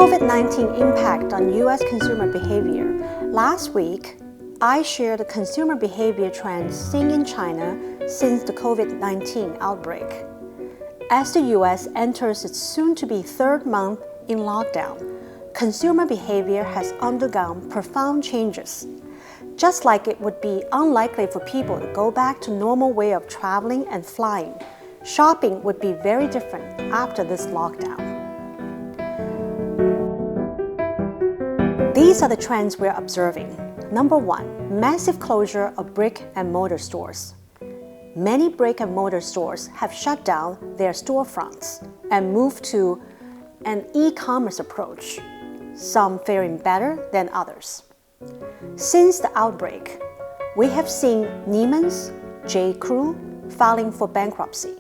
COVID-19 impact on U.S. consumer behavior. Last week, I shared the consumer behavior trends seen in China since the COVID-19 outbreak. As the U.S. enters its soon-to-be third month in lockdown, consumer behavior has undergone profound changes. Just like it would be unlikely for people to go back to normal way of traveling and flying, shopping would be very different after this lockdown. These are the trends we're observing. Number one, massive closure of brick and mortar stores. Many brick and mortar stores have shut down their storefronts and moved to an e-commerce approach, some faring better than others. Since the outbreak, we have seen Neiman's, J.Crew filing for bankruptcy,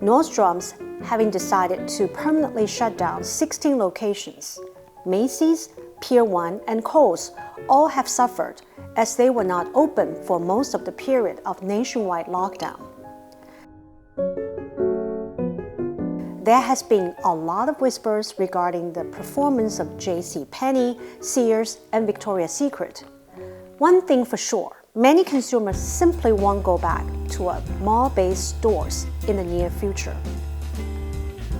Nordstrom's having decided to permanently shut down 16 locations, Macy's, Pier 1, and Kohl's all have suffered as they were not open for most of the period of nationwide lockdown. There has been a lot of whispers regarding the performance of JCPenney, Sears, and Victoria's Secret. One thing for sure, many consumers simply won't go back to mall-based stores in the near future.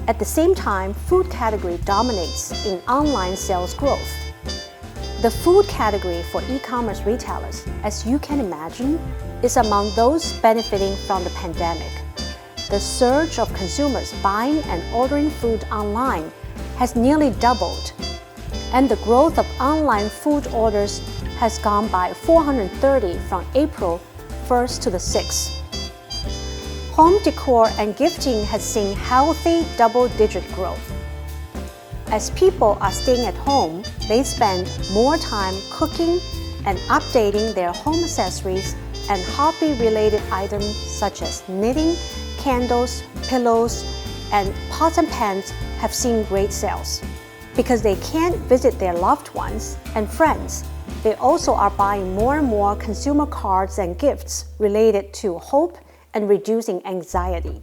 At the same time, food category dominates in online sales growth. The food category for e-commerce retailers, as you can imagine, is among those benefiting from the pandemic. The surge of consumers buying and ordering food online has nearly doubled, and the growth of online food orders has gone by 430 from April 1st to the 6th. Home decor and gifting has seen healthy double-digit growth. As people are staying at home, they spend more time cooking and updating their home accessories, and hobby-related items such as knitting, candles, pillows, and pots and pans have seen great sales. Because they can't visit their loved ones and friends, they also are buying more and more consumer cards and gifts related to hope and reducing anxiety.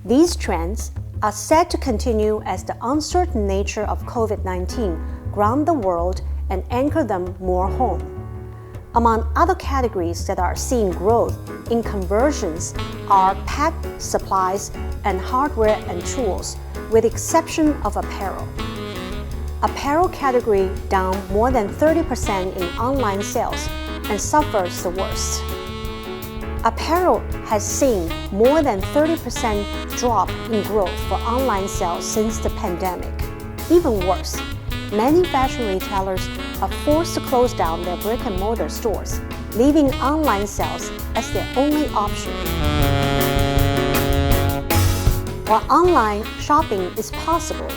These trends are set to continue as the uncertain nature of COVID-19 ground the world and anchor them more home. Among other categories that are seeing growth in conversions are pet supplies and hardware and tools, with the exception of apparel. Apparel category down more than 30% in online sales and suffers the worst. Apparel has seen more than 30% drop in growth for online sales since the pandemic. Even worse, many fashion retailers are forced to close down their brick-and-mortar stores, leaving online sales as their only option. While online shopping is possible,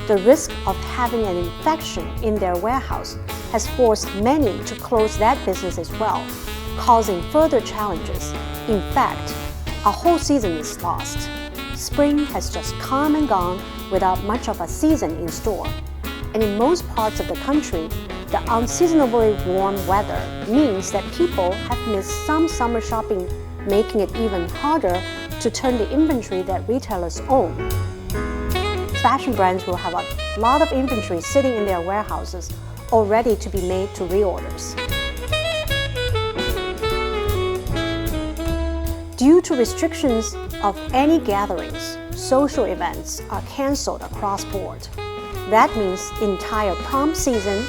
the risk of having an infection in their warehouse has forced many to close that business as well, causing further challenges. In fact, a whole season is lost. Spring has just come and gone without much of a season in store. And in most parts of the country, the unseasonably warm weather means that people have missed some summer shopping, making it even harder to turn the inventory that retailers own. Fashion brands will have a lot of inventory sitting in their warehouses, all ready to be made to reorders. Due to restrictions of any gatherings, social events are canceled across board. That means entire prom season,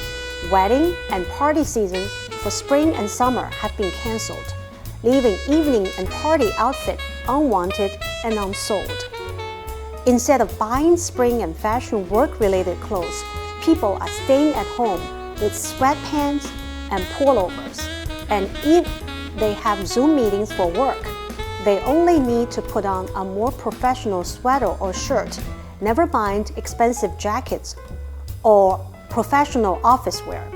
wedding, and party season for spring and summer have been canceled, leaving evening and party outfit unwanted and unsold. Instead of buying spring and fashion work-related clothes, people are staying at home with sweatpants and pullovers. And if they have Zoom meetings for work, they only need to put on a more professional sweater or shirt, never mind expensive jackets or professional office wear.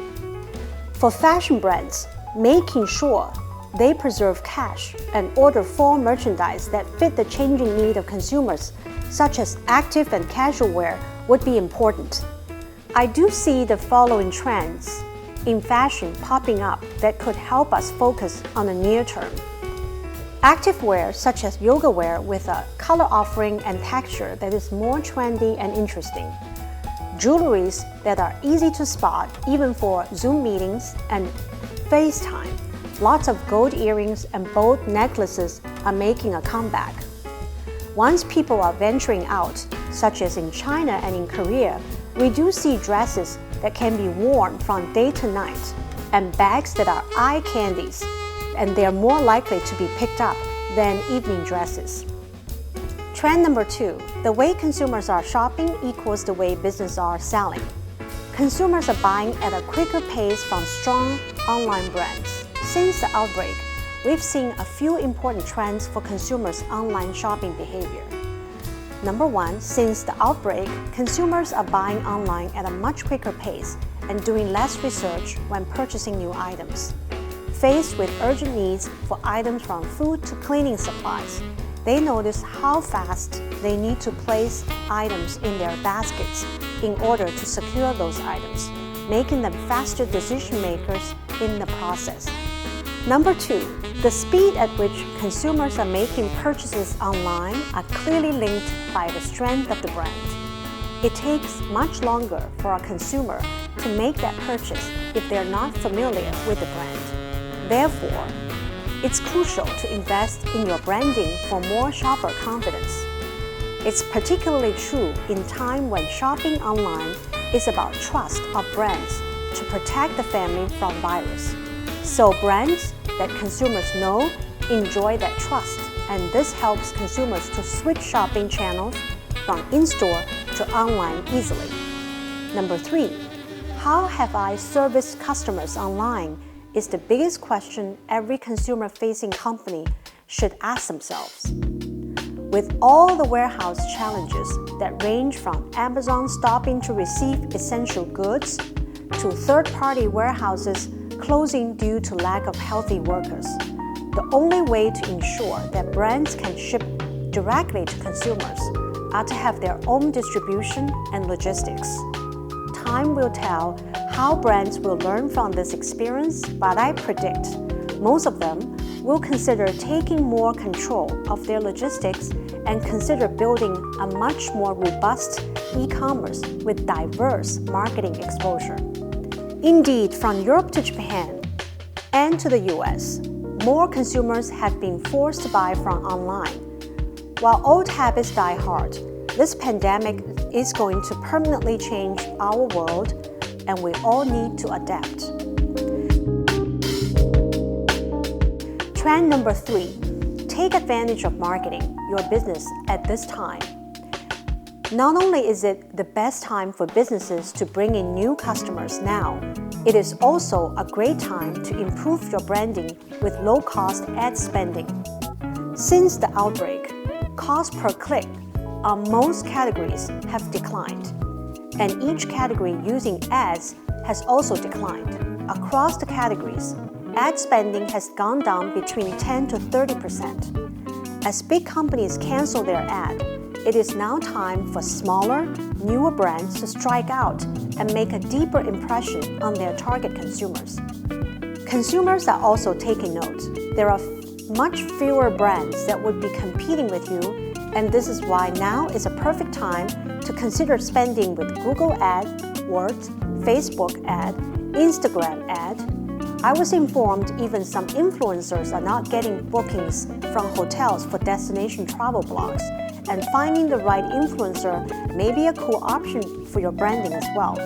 For fashion brands, making sure they preserve cash and order fall merchandise that fit the changing need of consumers, such as active and casual wear, would be important. I do see the following trends in fashion popping up that could help us focus on the near term. Active wear, such as yoga wear with a color offering and texture that is more trendy and interesting. jewelries that are easy to spot even for Zoom meetings and FaceTime. Lots of gold earrings and bold necklaces are making a comeback. Once people are venturing out, such as in China and in Korea, we do see dresses that can be worn from day to night and bags that are eye candies, and they are more likely to be picked up than evening dresses. Trend number 2, the way consumers are shopping equals the way businesses are selling. Consumers are buying at a quicker pace from strong online brands. Since the outbreak, we've seen a few important trends for consumers' online shopping behavior. Number 1, since the outbreak, consumers are buying online at a much quicker pace and doing less research when purchasing new items. Faced with urgent needs for items from food to cleaning supplies, they notice how fast they need to place items in their baskets in order to secure those items, making them faster decision makers in the process. Number 2, the speed at which consumers are making purchases online are clearly linked by the strength of the brand. It takes much longer for a consumer to make that purchase if they're not familiar with the brand. Therefore, it's crucial to invest in your branding for more shopper confidence. It's particularly true in time when shopping online is about trust of brands to protect the family from virus. So brands that consumers know enjoy that trust, and this helps consumers to switch shopping channels from in-store to online easily. Number 3, how have I serviced customers online is the biggest question every consumer-facing company should ask themselves. With all the warehouse challenges that range from Amazon stopping to receive essential goods to third-party warehouses closing due to lack of healthy workers, the only way to ensure that brands can ship directly to consumers are to have their own distribution and logistics. Time will tell how brands will learn from this experience, but I predict most of them will consider taking more control of their logistics and consider building a much more robust e-commerce with diverse marketing exposure. Indeed, from Europe to Japan and to the US, more consumers have been forced to buy from online. While old habits die hard, this pandemic is going to permanently change our world, and we all need to adapt. Trend number 3, take advantage of marketing your business at this time. Not only is it the best time for businesses to bring in new customers now, it is also a great time to improve your branding with low-cost ad spending. Since the outbreak, cost per click on most categories have declined, and each category using ads has also declined. Across the categories, ad spending has gone down between 10 to 30%. As big companies cancel their ad, it is now time for smaller, newer brands to strike out and make a deeper impression on their target consumers. Consumers are also taking note. There are much fewer brands that would be competing with you, and this is why now is a perfect time to consider spending with Google Ad, Words, Facebook Ad, Instagram Ad. I was informed even some influencers are not getting bookings from hotels for destination travel blogs, and finding the right influencer may be a cool option for your branding as well.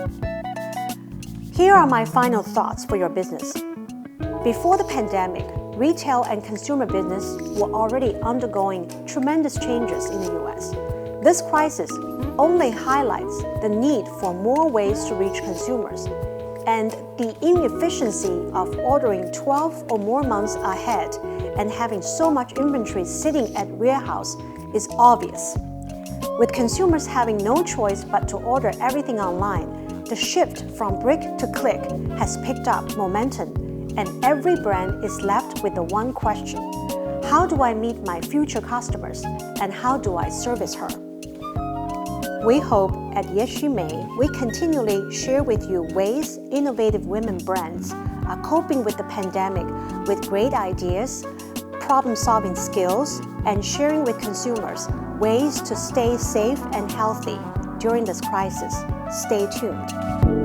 Here are my final thoughts for your business. Before the pandemic, retail and consumer business were already undergoing tremendous changes in the US. This crisis only highlights the need for more ways to reach consumers, and the inefficiency of ordering 12 or more months ahead and having so much inventory sitting at warehouse is obvious. With consumers having no choice but to order everything online, the shift from brick to click has picked up momentum, and every brand is left with the one question: how do I meet my future customers, and how do I service her? We hope at Yes She May, we continually share with you ways innovative women brands are coping with the pandemic with great ideas, problem-solving skills, and sharing with consumers ways to stay safe and healthy during this crisis. Stay tuned.